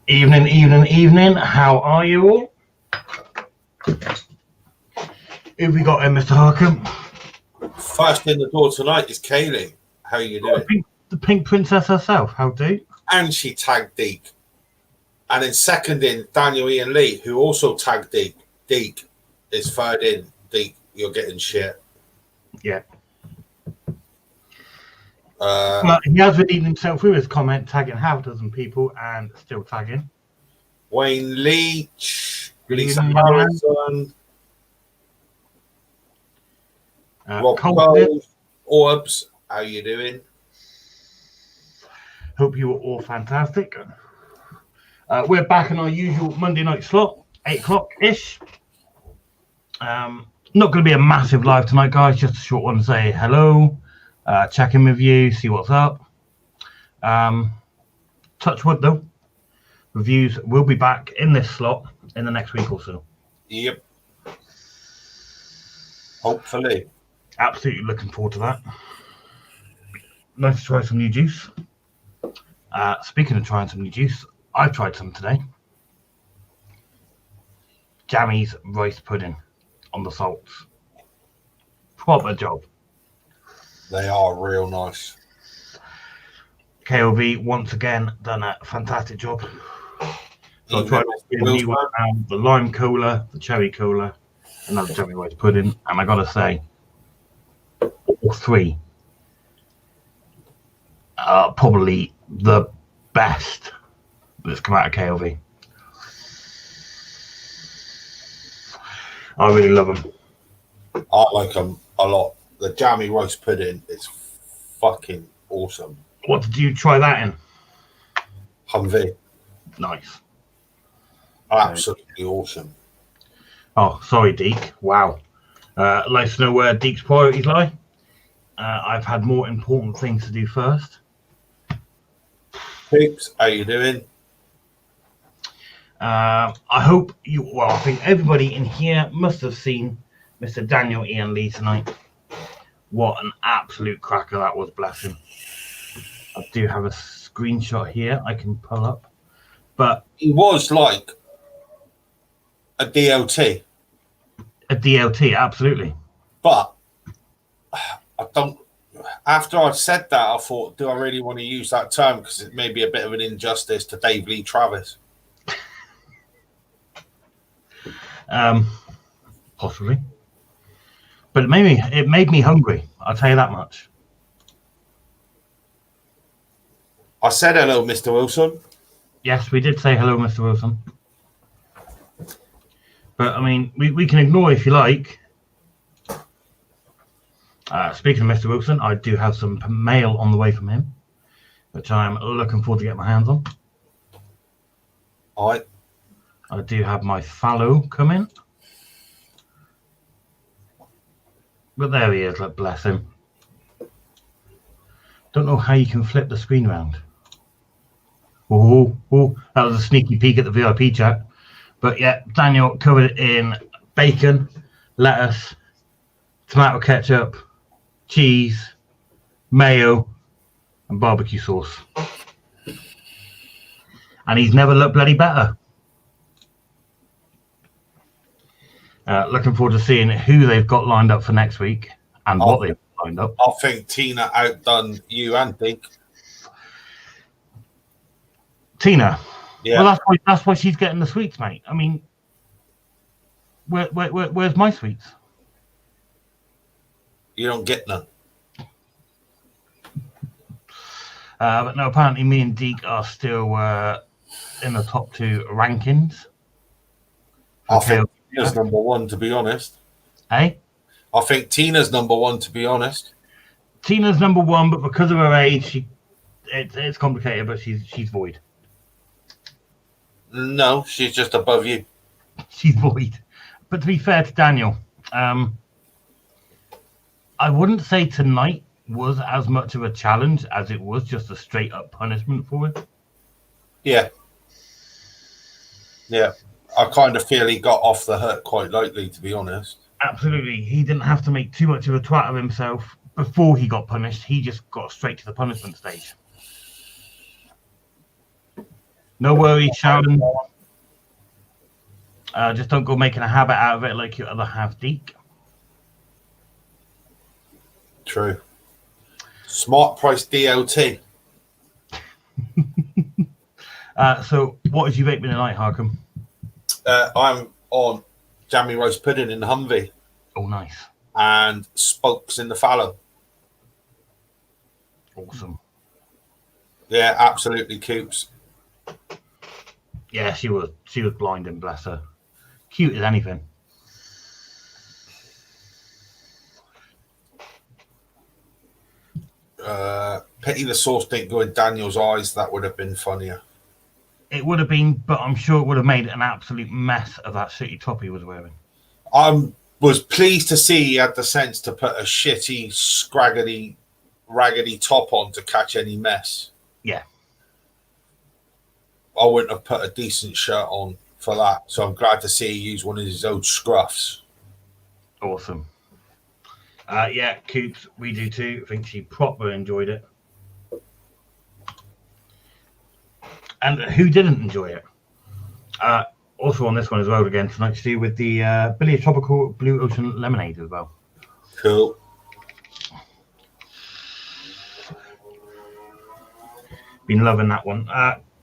Evening, evening, evening. How are you all? Who we got in, Mr. Harkham? First in the door tonight is Kaylee. How are you doing? The Pink Princess herself. How do? And she tagged Deke. And then second in, Daniel Ian Lee, who also tagged Deke. Deke is third in. Deke, you're getting shit. Yeah. Well, he has redeemed himself with his comment, tagging half a dozen people and still tagging. Wayne Leach, Lisa Harrison, Rob Cole, Orbs, how you doing? Hope you are all fantastic. We're back in our usual Monday night slot, 8 o'clock-ish. Not going to be a massive live tonight, guys. Just a short one to say hello, check in with you, see what's up. Touch wood, though. Reviews will be back in this slot in the next week or so. Yep. Hopefully. Absolutely looking forward to that. Nice to try some new juice. Speaking of trying some new juice, I've tried some today. Jammy's rice pudding on the salts. Proper job. They are real nice. KLV once again done a fantastic job. So I tried the new one, the lime cola, the cherry cola, another Jammy rice pudding, and I gotta say, all three are probably the best that's come out of KLV. I really love them. I like them a lot. The jammy rice pudding is fucking awesome. What did you try that in? Humvee. Nice. Absolutely awesome. Oh, sorry, Deke. Wow. Let us know where Deke's priorities lie. I've had more important things to do first. Peeps, how you doing? I hope you... Well, I think everybody in here must have seen Mr. Daniel Ian Lee tonight. What an absolute cracker that was, bless him. I do have a screenshot here I can pull up. But he was like a DLT. A DLT, absolutely. But I don't... After I said that, I thought, do I really want to use that term? Because it may be a bit of an injustice to Dave Lee Travis. Possibly. But it made me hungry. I'll tell you that much. I said hello, Mr. Wilson. Yes, we did say hello, Mr. Wilson. But, I mean, we can ignore if you like. Speaking of Mr. Wilson, I do have some mail on the way from him, which I'm looking forward to get my hands on. All right. I do have my fallow coming. But there he is, like, bless him. Don't know how you can flip the screen around. Oh, that was a sneaky peek at the VIP chat. But yeah, Daniel covered in bacon, lettuce, tomato ketchup, cheese, mayo, and barbecue sauce. And he's never looked bloody better. Looking forward to seeing who they've got lined up for next week and what they've lined up. I think Tina outdone you and Dink. Tina? Yeah. Well, that's why she's getting the sweets, mate. I mean, where's my sweets? You don't get none. But no, apparently me and Deke are still in the top 2 rankings. I think Tina's number 1, to be honest. Hey? I think Tina's number 1, to be honest. Tina's number 1, but because of her age, it's complicated, but she's void. No, she's just above you. She's void. But to be fair to Daniel, I wouldn't say tonight was as much of a challenge as it was just a straight up punishment for it. Yeah. Yeah. I kind of feel he got off the hook quite lightly, to be honest. Absolutely. He didn't have to make too much of a twat of himself before he got punished. He just got straight to the punishment stage. No worries, Sharon. Just don't go making a habit out of it like your other half, Deke. True. Smart price DLT. So, what is you vaping tonight, Harkham? I'm on jammy roast pudding in the Humvee Oh, nice. and spokes in the fallow. Awesome. Yeah, absolutely, Coops. Yeah, she was blinding, bless her. Cute as anything. Pity the sauce didn't go in Daniel's eyes. That would have been funnier. It would have been, but I'm sure it would have made an absolute mess of that shitty top he was wearing. I was pleased to see he had the sense to put a shitty, scraggly, raggedy top on to catch any mess. Yeah. I wouldn't have put a decent shirt on for that. So I'm glad to see he used one of his old scruffs. Awesome. Yeah, Coops, we do too. I think she proper enjoyed it. And who didn't enjoy it? Also on this one as well again tonight to do with the Billy Tropical Blue Ocean Lemonade as well. Cool. Been loving that one.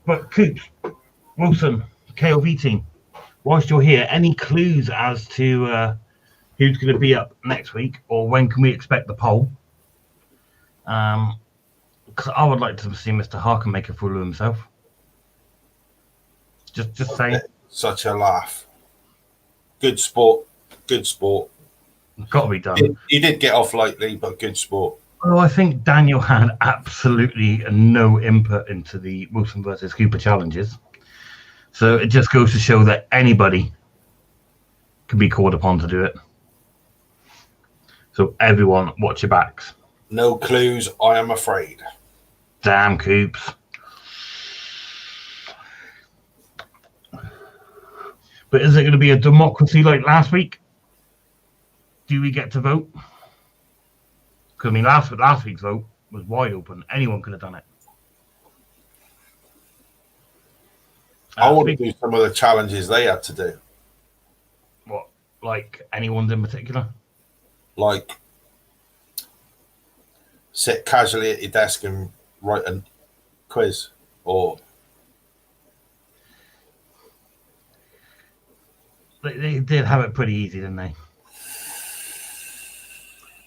But Coops, Wilson, KLV team, whilst you're here, any clues as to who's going to be up next week or when can we expect the poll? Because I would like to see Mr. Harkin make a fool of himself. Just saying. Such a laugh. Good sport. Good sport. Got to be done. He did get off lightly, but good sport. Well, I think Daniel had absolutely no input into the Wilson versus Cooper challenges. So it just goes to show that anybody can be called upon to do it. So everyone, watch your backs. No clues, I am afraid. Damn, Coops. But is it going to be a democracy like last week? Do we get to vote? Because, I mean, last week's vote was wide open. Anyone could have done it. I want to do some of the challenges they had to do. What? Like anyone's in particular? Like sit casually at your desk and write a quiz, or They did have it pretty easy, didn't they?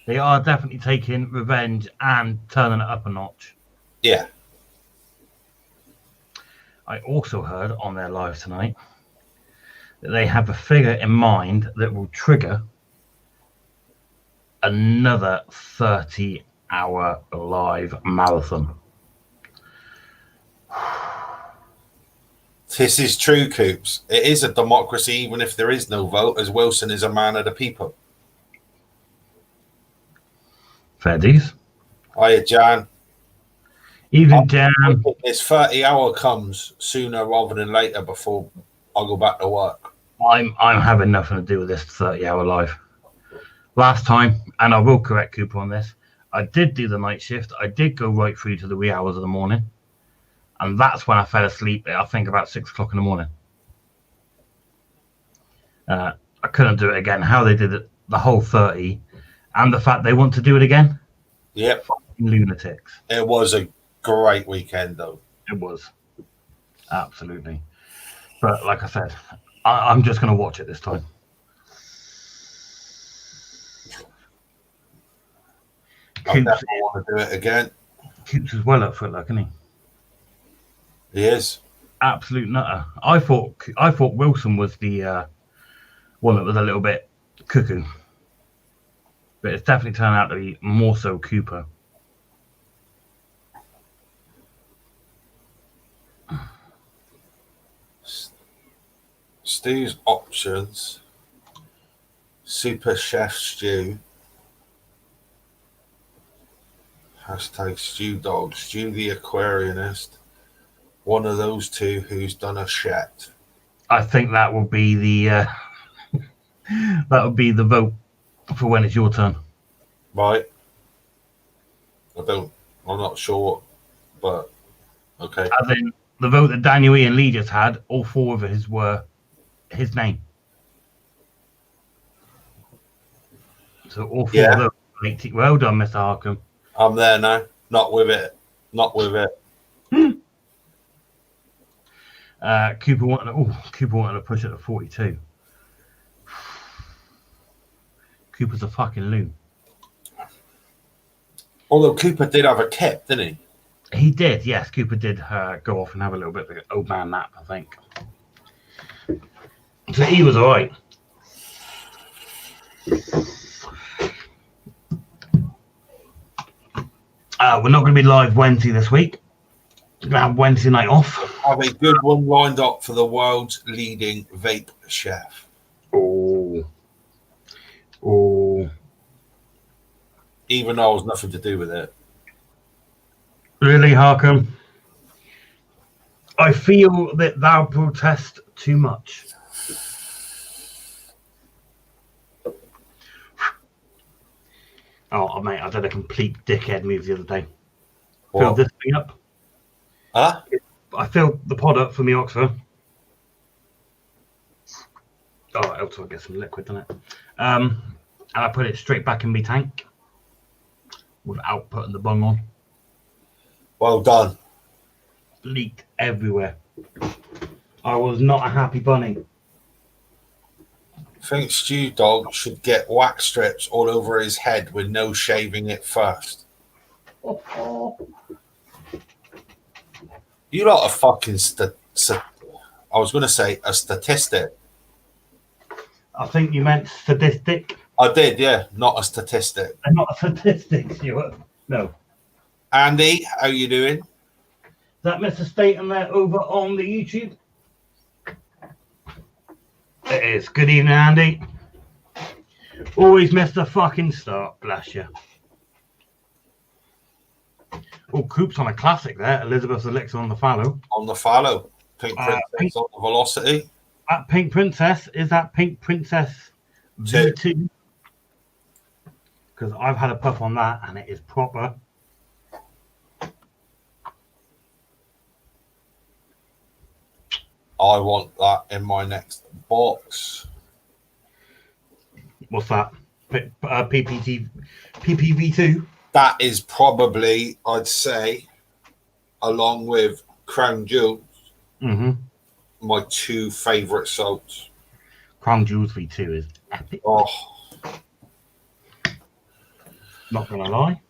They are definitely taking revenge and turning it up a notch. yeah. I also heard on their live tonight that they have a figure in mind that will trigger another 30-hour live marathon. This is true, Coops. It is a democracy, even if there is no vote, as Wilson is a man of the people. Fair dues. Hiya, Jan. Even Jan. This 30-hour comes sooner rather than later before I go back to work. I'm having nothing to do with this 30-hour live. Last time, and I will correct Cooper on this, I did do the night shift. I did go right through to the wee hours of the morning. And that's when I fell asleep, I think about 6 o'clock in the morning. I couldn't do it again. How they did it, the whole 30, and the fact they want to do it again. Yep. Lunatics. It was a great weekend, though. It was. Absolutely. But like I said, I'm just going to watch it this time. I definitely want to do it again. Coops is well up for it, like, isn't he? He is. Absolute nutter. I thought Wilson was the one that was a little bit cuckoo. But it's definitely turned out to be more so Cooper. Stu's options. Super Chef Stew. Hashtag Stew Dog. Stew the Aquarianist. One of those two who's done a shet. I think that will be the that would be the vote for when it's your turn. Right. I'm not sure, but okay. As in, the vote that Daniel Ian Lee just had, all 4 of his were his name. So all 4 of those. Well done, Mr. Harkham. I'm there now. Not with it. Cooper wanted to push it to 42. Cooper's a fucking loon. Although Cooper did have a kip, didn't he? He did, yes. Cooper did go off and have a little bit of an old man nap, I think. So he was all right. We're not going to be live Wednesday this week. We're going to have Wednesday night off. Have a good one lined up for the world's leading vape chef. Oh. Even though it was nothing to do with it. Really, Harkham? I feel that thou protest too much. Oh, mate, I did a complete dickhead move the other day. What? Filled this thing up. Huh? I filled the pod up for me Oxford. Oh, it helps I get some liquid, doesn't it? And I put it straight back in my tank without putting the bung on. Well done. Leaked everywhere. I was not a happy bunny. I think Stew Dog should get wax strips all over his head with no shaving it first. You lot are fucking I was going to say a statistic. I think you meant sadistic. I did, yeah. Not a statistic. And not a statistic, Stuart. No. Andy, how you doing? Is that Mr. Staten there over on the YouTube? It is. Good evening, Andy. Always missed the fucking start, bless you. Oh, Coop's on a classic there. Elizabeth's Elixir on the fallow. On the fallow. Pink Princess on the velocity. That Pink Princess, is that Pink Princess V2? Because I've had a puff on that and it is proper. I want that in my next box. What's that? PPV2? That is probably, I'd say, along with Crown Jewels, my 2 favourite salts. Crown Jewels V2 is epic. Oh, not gonna lie.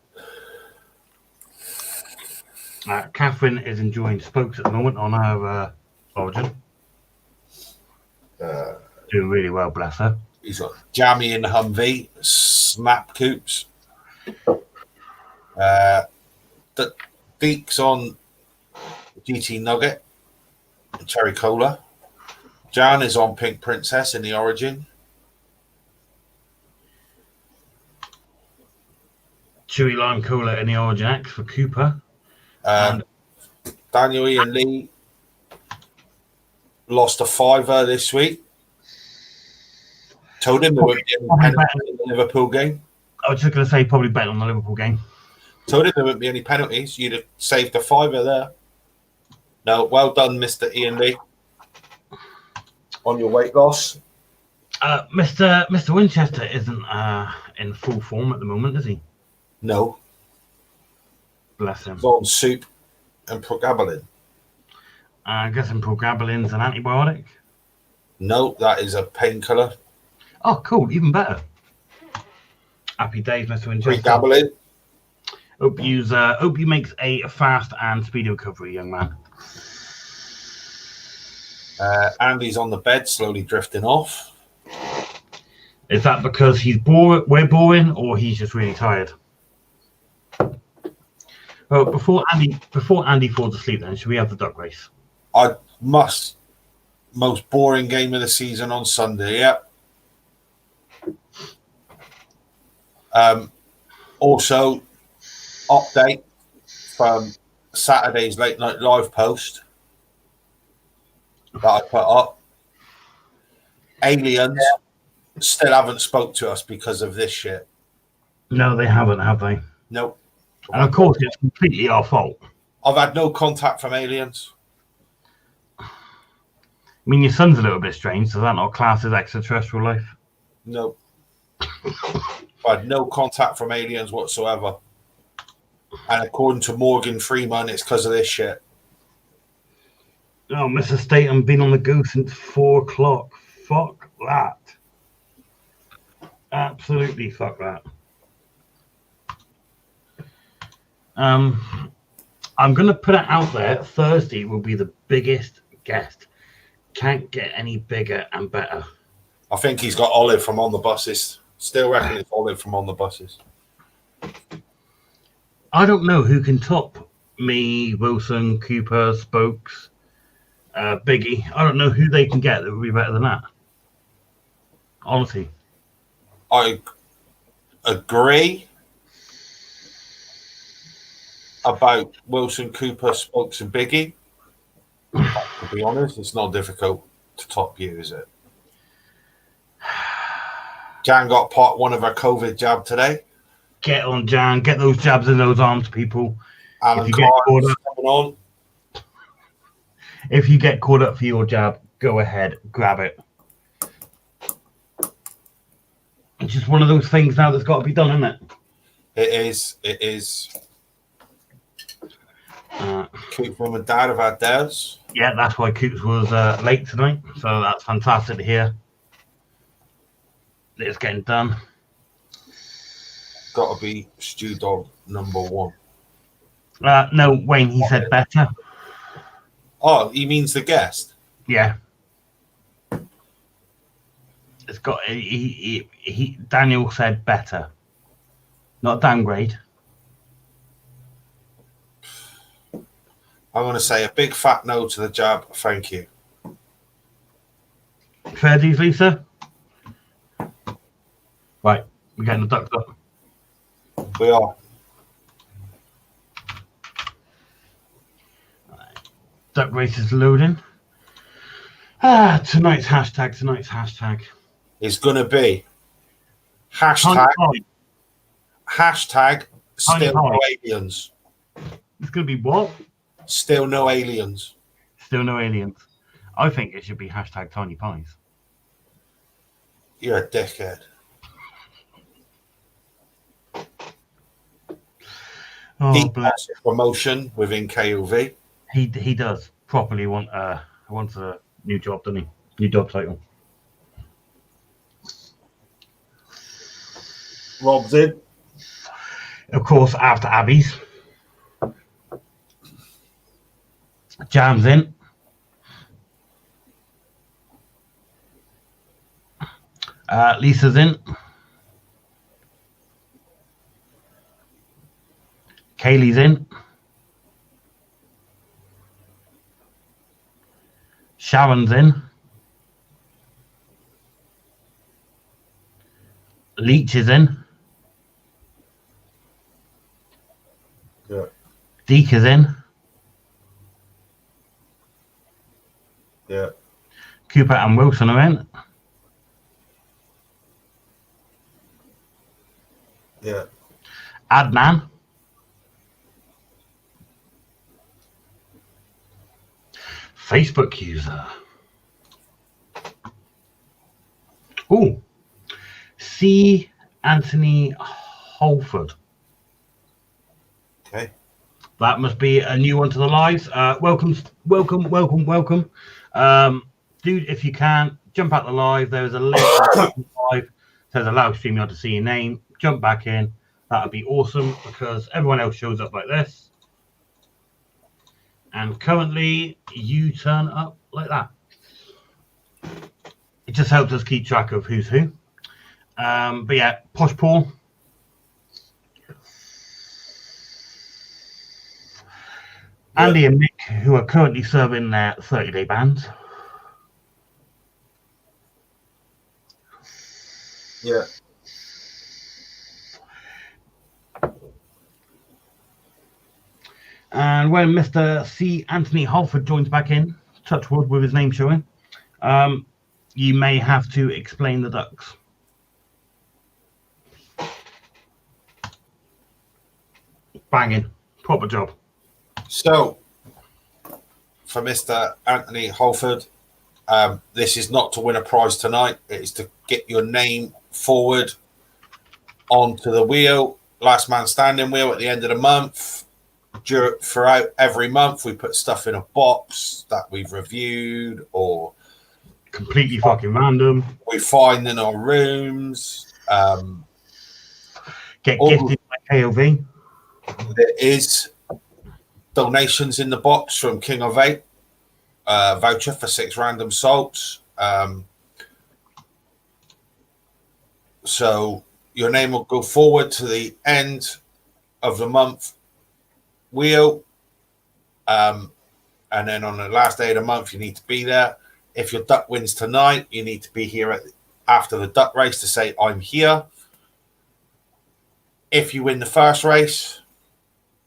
Catherine is enjoying Spokes at the moment on her Origin. Doing really well, bless her. He's got Jammy in the Humvee, Snap Coops. The Deeks on GT Nugget, Cherry Cola. Jan is on Pink Princess in the Origin. Chewy Lime Cola in the Origin X for Cooper. Daniel Ian Lee lost a $5 this week. Told him there wouldn't be any penalties in the Liverpool game. I was just going to say probably bet on the Liverpool game. Told him there wouldn't be any penalties. You'd have saved a $5 there. No, well done, Mr. Ian Lee, on your weight loss. Mr. Winchester isn't in full form at the moment, is he? No. Bless him. He's on soup and progabalin. I'm guessing progabalin's an antibiotic. No, that is a painkiller. Oh, cool. Even better. Happy days, Mr. Winchester. Pregabalin. Hope you makes a fast and speedy recovery, young man. Andy's on the bed, slowly drifting off. Is that because we're boring, or he's just really tired? Well, before Andy falls asleep, then should we have the duck race? Most boring game of the season on Sunday. Yeah. Also, update from Saturday's late night live post that I put up. Aliens still haven't spoke to us because of this shit. No, they haven't, have they? Nope. And of course, it's completely our fault. I've had no contact from aliens. mean, your son's a little bit strange. Does that not class as extraterrestrial life? No. I had no contact from aliens whatsoever. And according to Morgan Freeman, it's because of this shit. Oh, Mr. Statham been on the go since 4 o'clock. Fuck that. Absolutely fuck that. I'm going to put it out there. Thursday will be the biggest guest. Can't get any bigger and better. I think he's got Olive from On the Buses. Still reckon it's Olive from On the Buses. I don't know who can top me, Wilson, Cooper, Spokes, Biggie. I don't know who they can get that would be better than that. Honestly. I agree about Wilson, Cooper, Spokes, and Biggie. To be honest, it's not difficult to top you, is it? Jan got one of her COVID jab today. Get on, Jan. Get those jabs in those arms, people. Alan Carr is coming on. If you get caught up for your jab, go ahead, grab it. It's just one of those things now that's got to be done, isn't it? It is. It is. Coop's mum and dad have had theirs. Yeah, that's why Coops was late tonight. So that's fantastic to hear. It's getting done. Got to be Stew Dog number 1. No, Wayne, he said better. Oh, he means the guest? Yeah. It's got Daniel said better, not downgrade. I'm going to say a big fat no to the jab. Thank you. Fair dues, Lisa. Right, we're getting the ducks up. We are. Duck race is loading. Tonight's hashtag. Is going to be hashtag still no aliens. It's going to be what? Still no aliens. Still no aliens. I think it should be hashtag tiny pies. You're a dickhead. He has a promotion within KOV. He does properly wants a new job, doesn't he? New job title. Rob's in. Of course, after Abby's. Jam's in. Lisa's in. Kaylee's in. Sharon's in. Leach is in. Yeah. Deke is in. Yeah. Cooper and Wilson are in. Yeah. Adnan. Facebook user. Oh, C. Anthony Holford. Okay. That must be a new one to the lives. Welcome. Dude, if you can, jump out the live. There's a link live. Says allow StreamYard to see your name. Jump back in. That would be awesome because everyone else shows up like this. And currently, you turn up like that. It just helps us keep track of who's who. But yeah, Posh Paul. Andy and Nick, who are currently serving their 30-day bans. Yeah. And when Mr. C. Anthony Holford joins back in, Touchwood with his name showing, you may have to explain the ducks. Banging. Proper job. So, for Mr. Anthony Holford, This is not to win a prize tonight. It is to get your name forward onto the wheel, last man standing wheel at the end of the month. Throughout every month, we put stuff in a box that we've reviewed or completely fucking random. We find in our rooms. Get gifted by KOV. There is donations in the box from King of 8. Voucher for 6 random salts. So your name will go forward to the end of the month wheel. And then on the last day of the month, you need to be there. If your duck wins tonight, you need to be here after the duck race to say, I'm here. If you win the first race,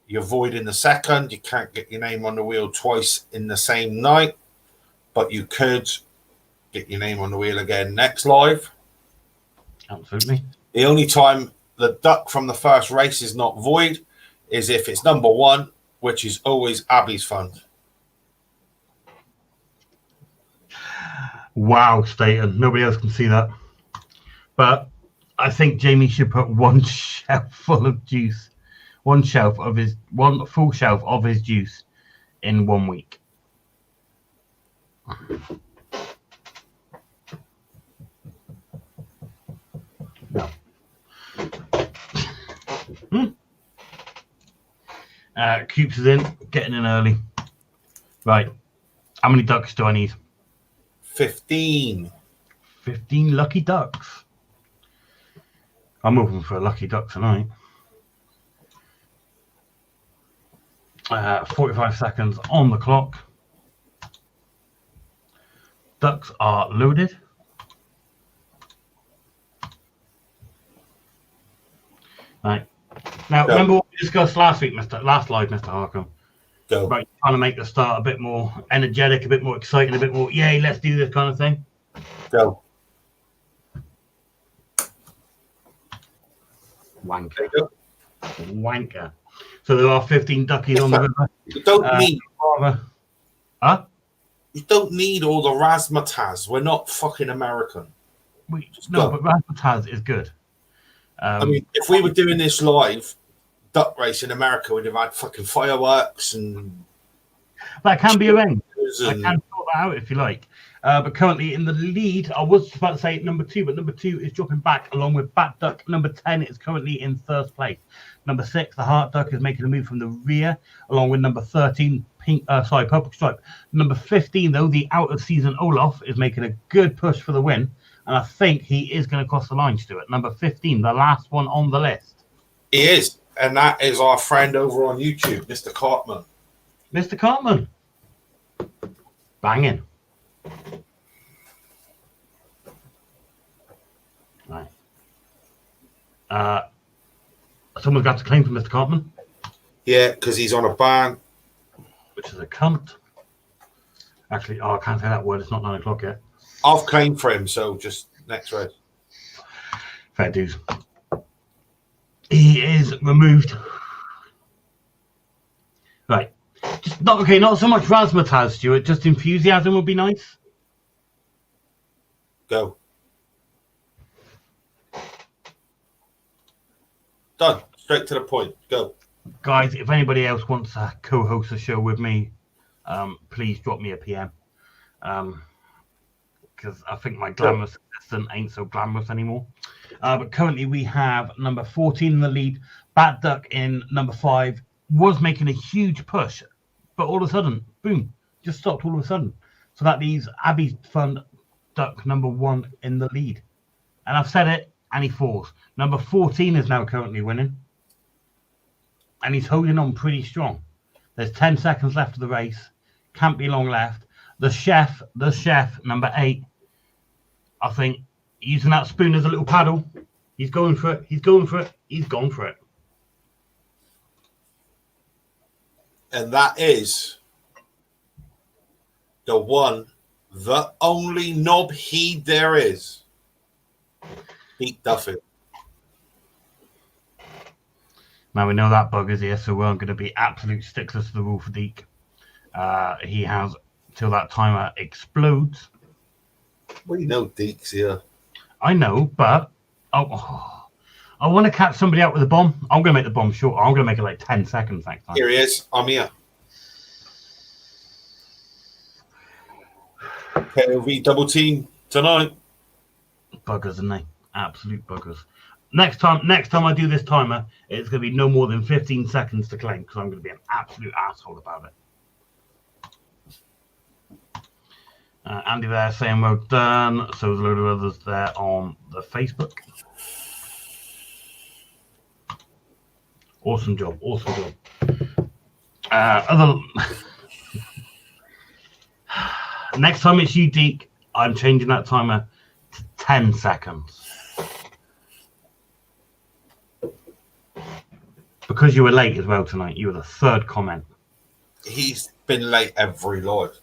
you're void in the second. You can't get your name on the wheel twice in the same night, but you could get your name on the wheel again next live. Absolutely. The only time the duck from the first race is not void is if it's number 1, which is always Abby's fund. Wow, Staten. Nobody else can see that. But I think Jamie should put one shelf full of juice, one full shelf of his juice in 1 week. No. Coops is in, getting in early. Right. How many ducks do I need? 15. 15 lucky ducks. I'm hoping for a lucky duck tonight. 45 seconds on the clock. Ducks are loaded. Right. Now, remember what we discussed last live, Mr. Harcombe? Go. About trying to make the start a bit more energetic, a bit more exciting, a bit more, yay, let's do this kind of thing. Go. Wanker. Wanker. So there are 15 duckies on the river. You don't need. Huh? You don't need all the razzmatazz. We're not fucking American. But razzmatazz is good. I mean, if we were doing this live, duck race in America, we'd have had fucking fireworks and. That can be arranged. I can sort that out if you like. But currently in the lead, I was about to say number 2, but number 2 is dropping back along with Bat Duck. Number 10 is currently in first place. Number 6, the Heart Duck, is making a move from the rear, along with number 13, Purple Stripe. Number 15, though, the out of season Olaf, is making a good push for the win, and I think he is going to cross the line, Stuart. Number 15, the last one on the list. He is, and that is our friend over on YouTube, Mr. Cartman. Mr. Cartman. Banging. Right. Someone's got to claim for Mr. Cartman. Yeah, because he's on a ban. Which is a cunt. Actually, I can't say that word. It's not 9 o'clock yet. I've claimed for him, so just next race. Fair dues. He is removed. Right. Just not so much razzmatazz, Stuart. Just enthusiasm would be nice. Go. Done. Straight to the point. Go. Guys, if anybody else wants to co-host a show with me, please drop me a PM. Because I think my glamorous assistant ain't so glamorous anymore. But currently we have number 14 in the lead. Bat Duck in number 5 was making a huge push, but all of a sudden, boom, just stopped all of a sudden. So that leaves Abby's Fund Duck number 1 in the lead. And I've said it, and he falls. Number 14 is now currently winning. And he's holding on pretty strong. There's 10 seconds left of the race. Can't be long left. The chef, number 8, I think, using that spoon as a little paddle. He's going for it. He's gone for it. And that is the one, the only knob heed there is. Pete Duffy. Now we know that bug is here, so we're going to be absolute sticklers to the rule for Deke. He has till that timer explodes. Well, you know, Deeks here. I know, but I want to catch somebody out with a bomb. I'm going to make the bomb short. I'm going to make it like 10 seconds next time. Here he is. I'm here. KOV double team tonight. Buggers, aren't they? Absolute buggers. Next time I do this timer, it's going to be no more than 15 seconds to claim because I'm going to be an absolute asshole about it. Andy there saying well done. So there's a load of others there on the Facebook. Awesome job. Next time it's you, Deke, I'm changing that timer to 10 seconds. Because you were late as well tonight. You were the third comment. He's been late every live.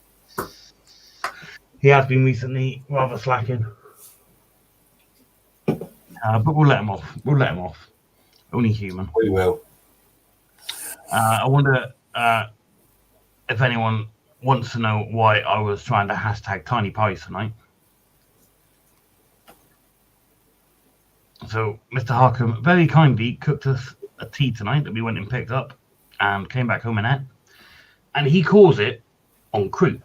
He has been recently rather slacking. But we'll let him off. Only human. We will. I wonder if anyone wants to know why I was trying to hashtag Tiny Pies tonight. So Mr. Harkham very kindly cooked us a tea tonight that we went and picked up and came back home and ate. And he calls it en croûte.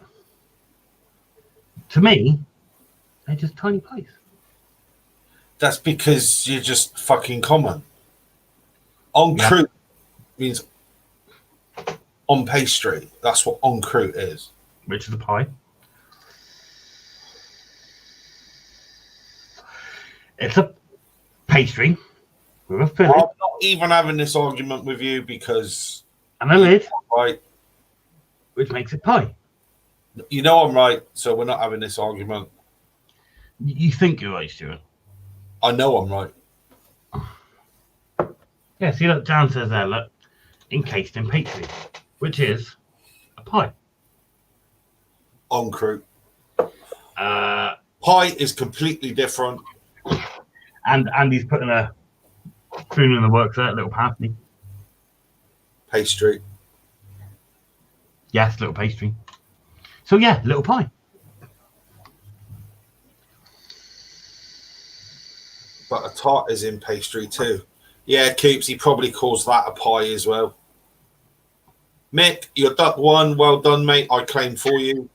To me, they're just tiny pies. That's because you're just fucking common. En croûte means on pastry. That's what en croûte is. Which is a pie. It's a pastry with a filling. I'm not even having this argument with you because... And a lid. Right. Which makes it pie. You know I'm right, so we're not having this argument. You think you're right, Stuart? I know I'm right. Yeah, see, look, Jan says there, look, encased in pastry, which is a pie. En croûte. Pie And Andy's putting a spoon in the works there, little pasty. Pastry. Yes, little pastry. So yeah, little pie. But a tart is in pastry too. Yeah, Coops, he probably calls that a pie as well. Mick, you're duck one. Well done, mate. I claim for you.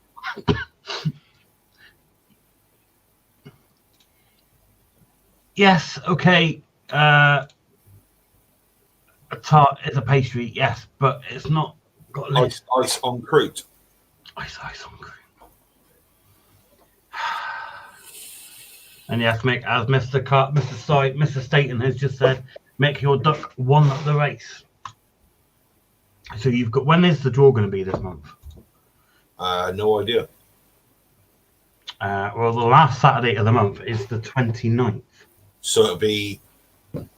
Yes, okay. A tart is a pastry, yes, but it's not got ice en croûte. Ice on cream. And yes, Mick, as Mr. Staten has just said, Mick, your duck won the race. So you've got, when is the draw going to be this month? No idea. Well, the last Saturday of the month is the 29th. So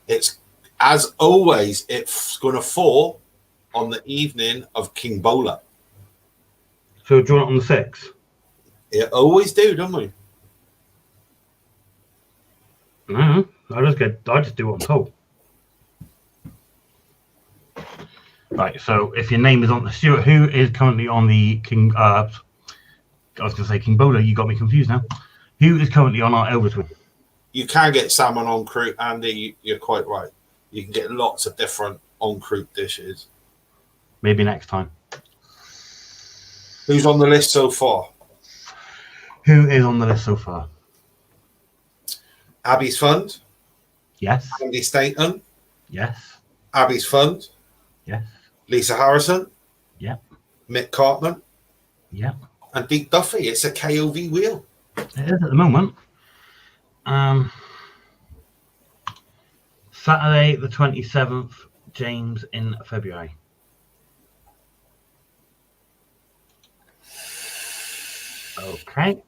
it's as always, it's going to fall on the evening of King Bowler. So do you want it on the 6th? It always do, don't we? No, I just do what I'm told. Right, so if your name is on the Stuart, who is currently on the King? I was going to say King Bowler. You got me confused now. Who is currently on our Elderswood? You can get salmon en croûte, Andy. You're quite right. You can get lots of different en croûte dishes. Maybe next time. Who's on the list so far? Who is on the list so far? Abby's Fund. Yes. Andy Staten. Yes. Abby's Fund. Yes. Lisa Harrison. Yep. Mick Cartman. Yep. And Deke Duffy. It's a KOV wheel. It is at the moment. Saturday the 27th, James in February. Okay.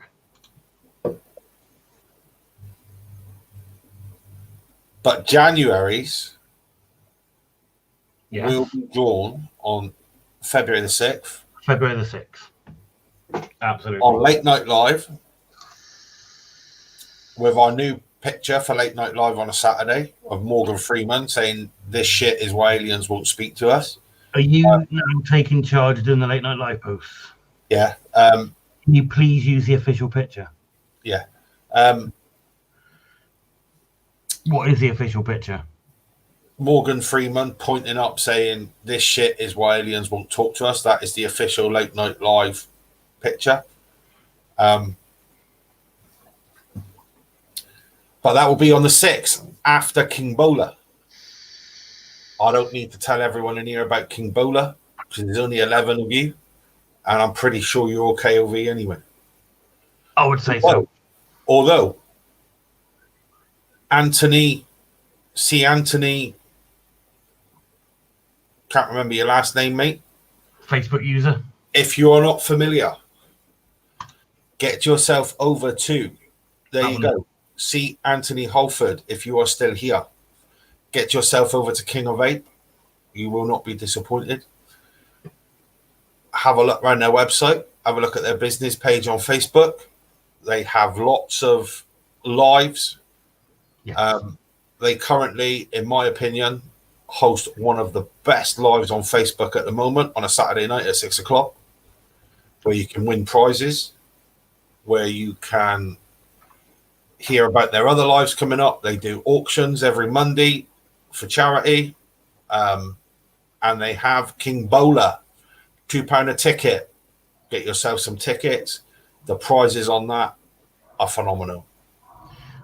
But January's Yeah. will be drawn on February the 6th. February the 6th. Absolutely. On Late Night Live. With our new picture for Late Night Live on a Saturday of Morgan Freeman saying this shit is why aliens won't speak to us. Are you now taking charge of doing the Late Night Live posts? Yeah. Can you please use the official picture? Yeah. What is the official picture? Morgan Freeman pointing up saying, "This shit is why aliens won't talk to us." That is the official Late Night Live picture. But that will be on the 6th after King Bowler. I don't need to tell everyone in here about King Bowler because there's only 11 of you, and I'm pretty sure you're all KOV anyway. I would say so. Although Anthony, can't remember your last name, mate. Facebook user. If you're not familiar, get yourself over to, there you go. See Anthony Holford. If you are still here, get yourself over to King of Ape. You will not be disappointed. Have a look around their website. Have a look at their business page on Facebook. They have lots of lives. Yes. They currently, in my opinion, host one of the best lives on Facebook at the moment on a Saturday night at 6 o'clock, where you can win prizes, where you can hear about their other lives coming up. They do auctions every Monday for charity. And they have King Bowler, £2 a ticket. Get yourself some tickets. The prizes on that are phenomenal.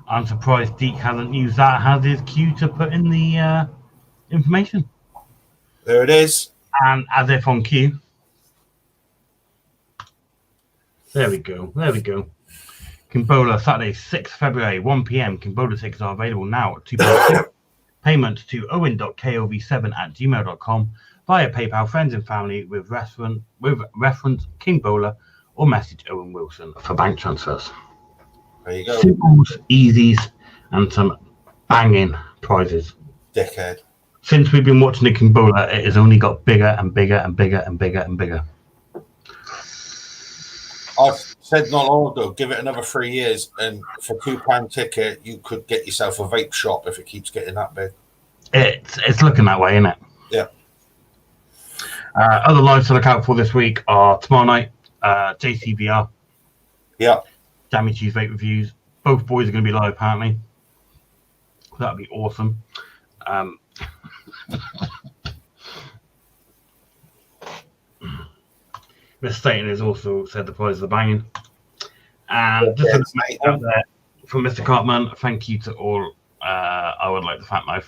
I'm surprised Deke hasn't used that as his cue to put in the information. There it is. And as if on cue. There we go. Kimbola, Saturday, 6th February, 1 p.m. Kimbola tickets are available now at £2. Payment to owen.kov7@gmail.com via PayPal, friends and family with reference King Bowler, or message Owen Wilson for bank transfers. There you go. Simples, easies, and some banging prizes. Dickhead. Since we've been watching the King Bowler, it has only got bigger and bigger and bigger and bigger and bigger. I've said not long ago, give it another 3 years, and for £2 ticket, you could get yourself a vape shop if it keeps getting that big. It's looking that way, isn't it? Yeah. Other lives to look out for this week are tomorrow night, JCVR. Yeah. Jammy Cheese Vape Reviews. Both boys are going to be live, apparently. That'd be awesome. Miss Staten has also said the prizes are banging. And just a message out there from Mr. Cartman, thank you to all. I would like to thank my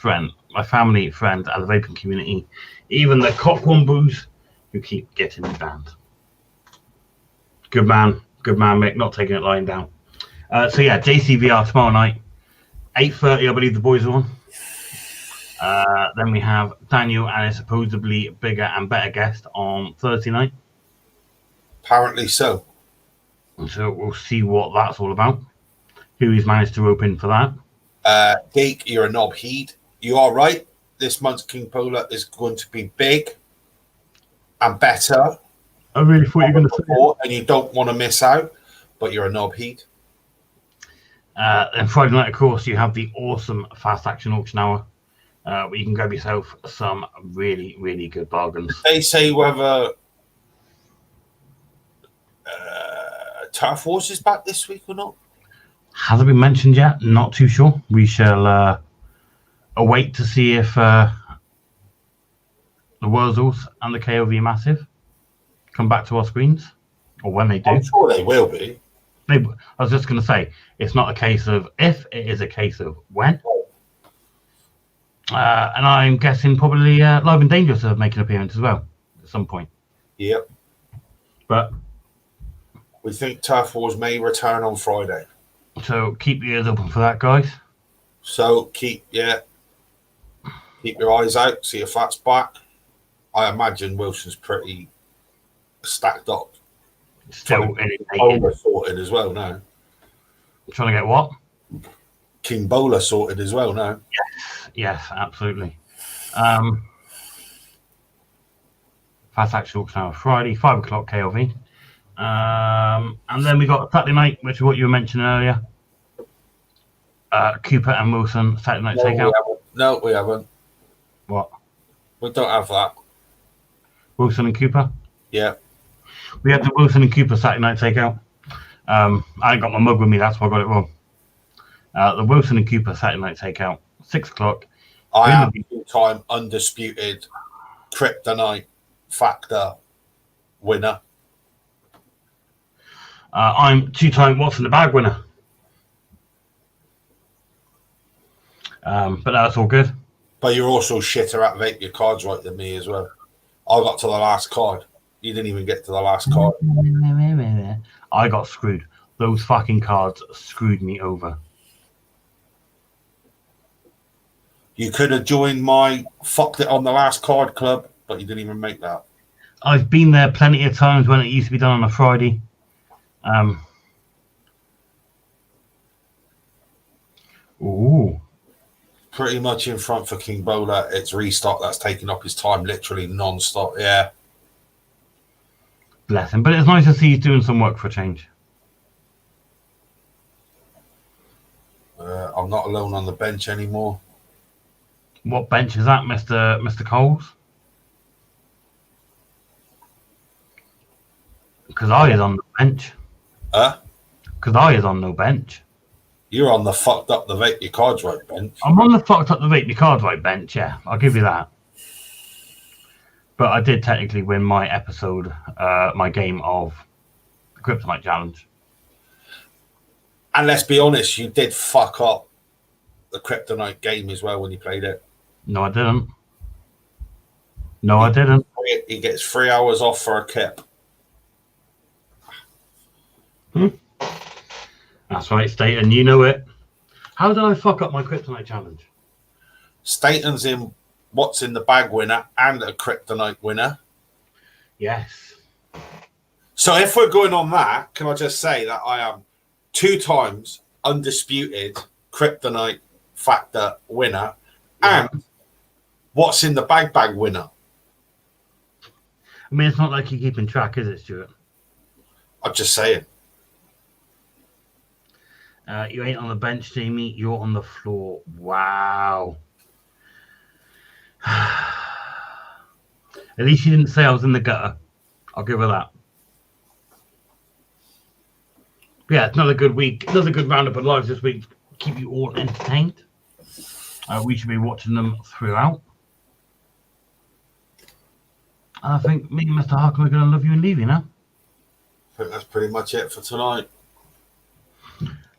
family, friends, and the vaping community, even the Cockwomboos boos who keep getting me banned. Good man, Mick, not taking it lying down. So yeah, JCVR tomorrow night, 8:30, I believe the boys are on. Then we have Daniel and a supposedly bigger and better guest on Thursday night. Apparently so. So we'll see what that's all about. Who he's managed to rope in for that. Deke, you're a knob heed. You are right. This month's King Bowler is going to be big and better. I really thought you were going to say it. And you don't want to miss out, but you're a knob heed. And Friday night, of course, you have the awesome Fast Action Auction Hour, where you can grab yourself some really, really good bargains. They say whether Turf Wars is back this week or not. Hasn't been mentioned yet. Not too sure. We shall await to see if the Wurzels and the KOV Massive come back to our screens, or when they do. I'm sure they will be. I was just going to say, it's not a case of if, it is a case of when. And I'm guessing probably Live and Dangerous are making an appearance as well at some point. Yep. But we think Turf Wars may return on Friday. So keep your ears open for that, guys. So keep your eyes out, see if that's back. I imagine Wilson's pretty stacked up. Still Bowler sorted as well now. Trying to get what? King Bowler sorted as well now. Yes, absolutely. Fast Action Auction Hour Friday, 5 o'clock KLV. And then we got Saturday night, which is what you were mentioning earlier. Cooper and Wilson, Saturday night takeout. No, we haven't. What? We don't have that. Wilson and Cooper? Yeah. We had the Wilson and Cooper Saturday night takeout. I ain't got my mug with me, that's why I got it wrong. The Wilson and Cooper Saturday night takeout, 6 o'clock. I am two-time undisputed Kryptonite Factor winner. I'm 2-time What's in the Bag winner. But that's all good. But you're also shitter at vape your cards right than me as well. I got to the last card. You didn't even get to the last card. I got screwed. Those fucking cards screwed me over. You could have joined my fucked it on the last card club, but you didn't even make that. I've been there plenty of times when it used to be done on a Friday. Ooh. Pretty much in front for King Bowler. It's Restock that's taking up his time literally non-stop. Yeah. Bless him. But it's nice to see he's doing some work for a change. I'm not alone on the bench anymore. What bench is that, Mr. Coles? Because I is on the bench. Because I is on no bench. You're on the fucked up the vape your cards right bench. I'm on the fucked up the vape your cards right bench, yeah. I'll give you that. But I did technically win my episode, my game of the Kryptonite Challenge. And let's be honest, you did fuck up the Kryptonite game as well when you played it. No, I didn't. No, I didn't. He gets 3 hours off for a kip. That's right, Staten. You know it. How did I fuck up my Kryptonite Challenge? Staten's in What's in the Bag winner and a Kryptonite winner. Yes. So if we're going on that, can I just say that I am 2 times undisputed Kryptonite Factor winner and What's in the Bag winner. I mean, it's not like you're keeping track, is it, Stuart? I'm just saying. You ain't on the bench, Jamie. You're on the floor. Wow. At least you didn't say I was in the gutter. I'll give her that. Yeah, it's another good week. Another good roundup of lives this week. Keep you all entertained. We should be watching them throughout. I think me and Mr. Harkin are going to love you and leave you now. I think that's pretty much it for tonight.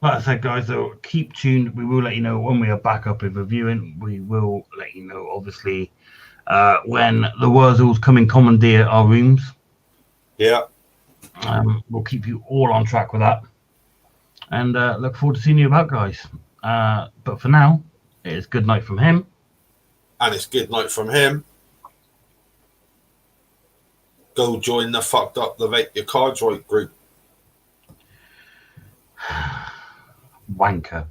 Like I said, guys, so keep tuned. We will let you know when we are back up with reviewing. We will let you know, obviously, when the Wurzels come and commandeer our rooms. Yeah. We'll keep you all on track with that. And look forward to seeing you about, guys. But for now, it is good night from him. And it's good night from him. Go join the Fucked Up the Vape Your Cards Right group. Wanker.